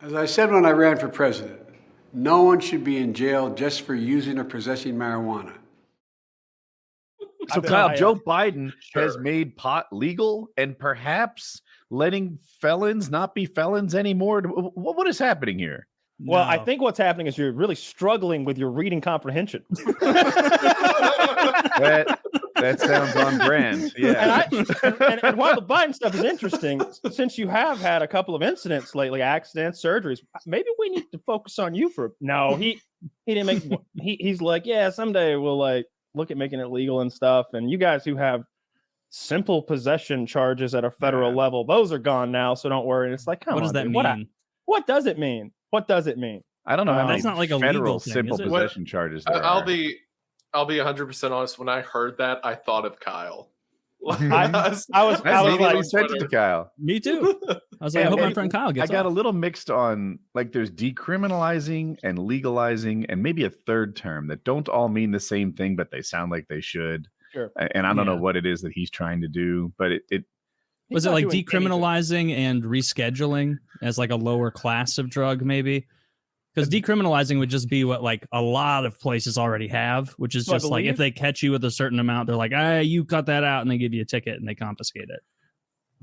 As I said when I ran for president, no one should be in jail just for using or possessing marijuana. So, Kyle, Joe Biden has made pot legal and perhaps letting felons not be felons anymore. What is happening here? Well, I think what's happening is you're really struggling with your reading comprehension. That sounds on brand. Yeah. And while the Biden stuff is interesting, since you have had a couple of incidents lately, accidents, surgeries, maybe we need to focus on you for. No, he didn't make. He's like, yeah, someday we'll like look at making it legal and stuff. And you guys who have simple possession charges at a federal level, those are gone now. So don't worry. And it's like, come on, what does that mean? What does it mean? What does it mean? I don't know how that's many not like a federal legal thing, simple is it? possession charges there I'll are. be 100% honest. When I heard that, I thought of Kyle. I was like, sent it to Kyle. Me too. I was like, I hope my friend Kyle gets. I got a little mixed on like there's decriminalizing and legalizing and maybe a third term that don't all mean the same thing, but they sound like they should. Sure. And I don't know what it is that he's trying to do, but it was it like decriminalizing and rescheduling as like a lower class of drug, maybe? Because decriminalizing would just be what like a lot of places already have, which is just like if they catch you with a certain amount, they're like, you cut that out, and they give you a ticket and they confiscate it.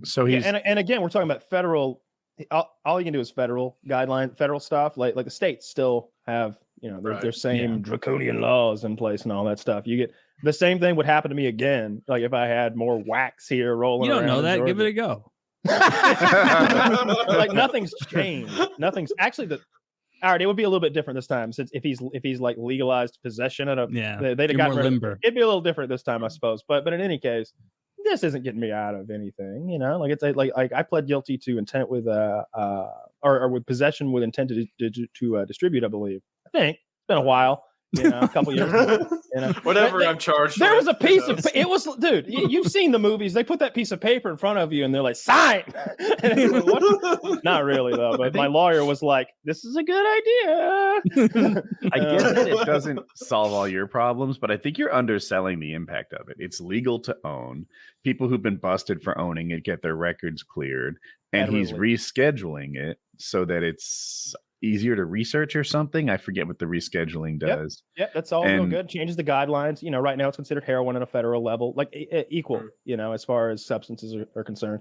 So he's and again, we're talking about federal. All you can do is federal guideline, federal stuff. Like the states still have their same draconian laws in place and all that stuff. You get the same thing would happen to me again. Like if I had more wax here rolling. You don't around know that? Give it a go. Like nothing's changed. Nothing's actually all right, it would be a little bit different this time since if he's like legalized possession at a they'd have gotten limber. It'd be a little different this time, I suppose. But in any case, this isn't getting me out of anything, like it's like I pled guilty to intent with or with possession with intent to distribute, I believe. I think it's been a while. A couple years. Whatever I'm charged. There was a piece of it was, dude. You've seen the movies. They put that piece of paper in front of you, and they're like, "Sign." Like, what? Not really though. But my lawyer was like, "This is a good idea." I get that it doesn't solve all your problems, but I think you're underselling the impact of it. It's legal to own. People who've been busted for owning it get their records cleared, and he's rescheduling it so that it's easier to research or something. I forget what the rescheduling does. Yep, that's all real good. Changes the guidelines. Right now it's considered heroin at a federal level, like equal, as far as substances are concerned.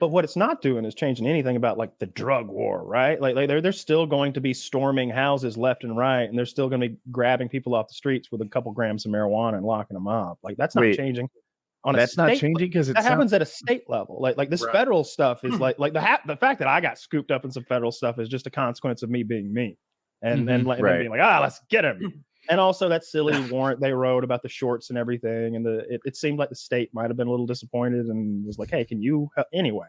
But what it's not doing is changing anything about like the drug war, right? Like they're still going to be storming houses left and right, and they're still going to be grabbing people off the streets with a couple grams of marijuana and locking them up. Like that's not changing. That's not changing because that happens at a state level. Like this federal stuff is like the fact that I got scooped up in some federal stuff is just a consequence of me being me, and then being like, let's get him. And also that silly warrant they wrote about the shorts and everything, and it seemed like the state might have been a little disappointed and was like, hey, can you anyway?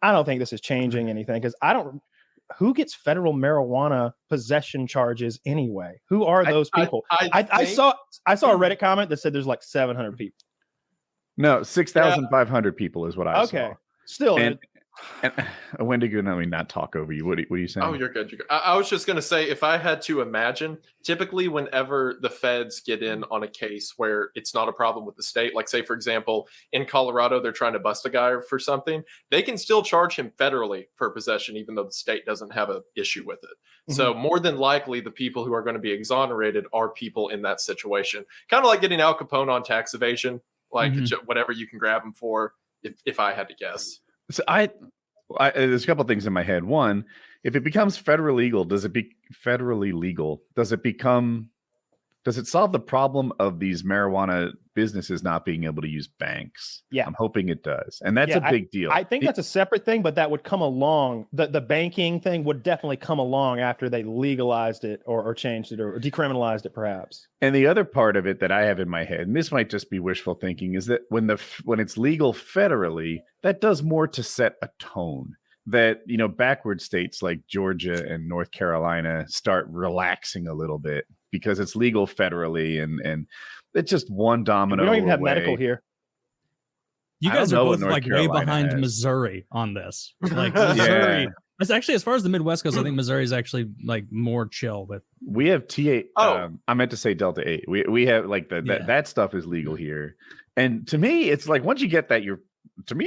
I don't think this is changing anything because who gets federal marijuana possession charges anyway? Who are those people? I saw a Reddit comment that said there's like 700 people. No, 6,500 people is what I saw. Okay, still. And Wendigoon, let me not talk over you. What are you saying? Oh, you're good. I was just going to say, if I had to imagine, typically whenever the feds get in on a case where it's not a problem with the state, like say, for example, in Colorado, they're trying to bust a guy for something, they can still charge him federally for possession, even though the state doesn't have an issue with it. Mm-hmm. So more than likely, the people who are going to be exonerated are people in that situation. Kind of like getting Al Capone on tax evasion. Like whatever you can grab them for, if I had to guess. So there's a couple of things in my head. One, if it becomes federally legal, does it solve the problem of these marijuana businesses not being able to use banks? Yeah, I'm hoping it does, and that's a big deal. I think that's a separate thing, but that would come along. The banking thing would definitely come along after they legalized it or changed it or decriminalized it, perhaps. And the other part of it that I have in my head, and this might just be wishful thinking, is that when it's legal federally, that does more to set a tone. That backward states like Georgia and North Carolina start relaxing a little bit because it's legal federally, and it's just one domino. We don't even have away. Medical here. You guys are both like way behind Missouri on this. Like Missouri, it's actually, as far as the Midwest goes, I think Missouri is actually like more chill. But we have T8. I meant to say Delta 8. We have like that stuff is legal here, and to me, it's like once you get that, your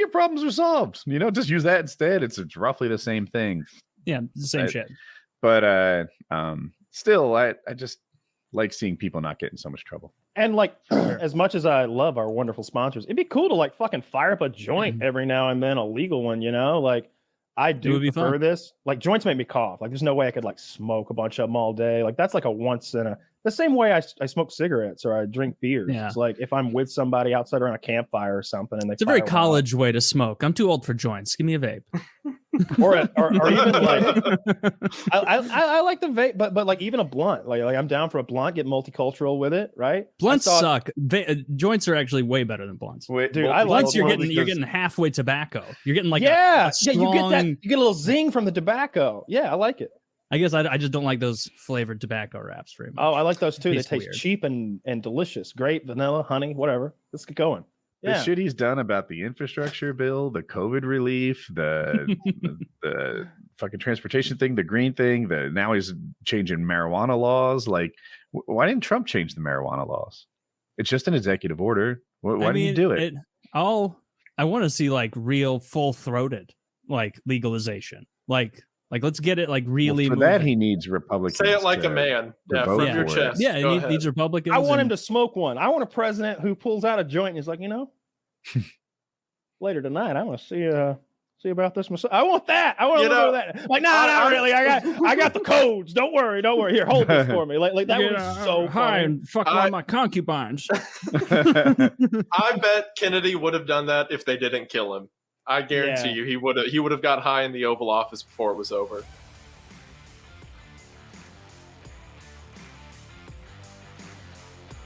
problems are solved. Just use that instead. It's roughly the same thing. Yeah, the same shit. But still, I just like seeing people not get in so much trouble. And like, as much as I love our wonderful sponsors, it'd be cool to like fucking fire up a joint every now and then, a legal one, you know? Like, I do prefer this. Like, joints make me cough. Like, there's no way I could like smoke a bunch of them all day. Like, that's like a once in a. The same way I smoke cigarettes or I drink beers. Yeah. It's like if I'm with somebody outside around a campfire or something, and it's a very college way to smoke. I'm too old for joints. Give me a vape. or even like I like the vape, but like even a blunt. Like I'm down for a blunt. Get multicultural with it, right? Blunts suck. Joints are actually way better than blunts. Dude, blunts you're getting halfway tobacco. You're getting like a strong... you get that. You get a little zing from the tobacco. Yeah, I like it. I guess I just don't like those flavored tobacco wraps very much. Oh, I like those too. They taste weird. cheap and delicious. Grape, vanilla, honey, whatever. Let's get going. The shit he's done about the infrastructure bill, the COVID relief, the fucking transportation thing, the green thing, now he's changing marijuana laws. Like, why didn't Trump change the marijuana laws? It's just an executive order. Why didn't he do it? I want to see like real full-throated like legalization. Like let's get it like really. For that, he needs Republicans. Say it like a man. Yeah, from your chest. Yeah, he needs Republicans. I want him to smoke one. I want a president who pulls out a joint and is like, later tonight, I want to see about this myself. I want that. I want to know that. Like, no, really. I got the codes. Don't worry. Here, hold this for me. Like that was so high and fuck one of my concubines. I bet Kennedy would have done that if they didn't kill him. I guarantee you he would have got high in the Oval Office before it was over.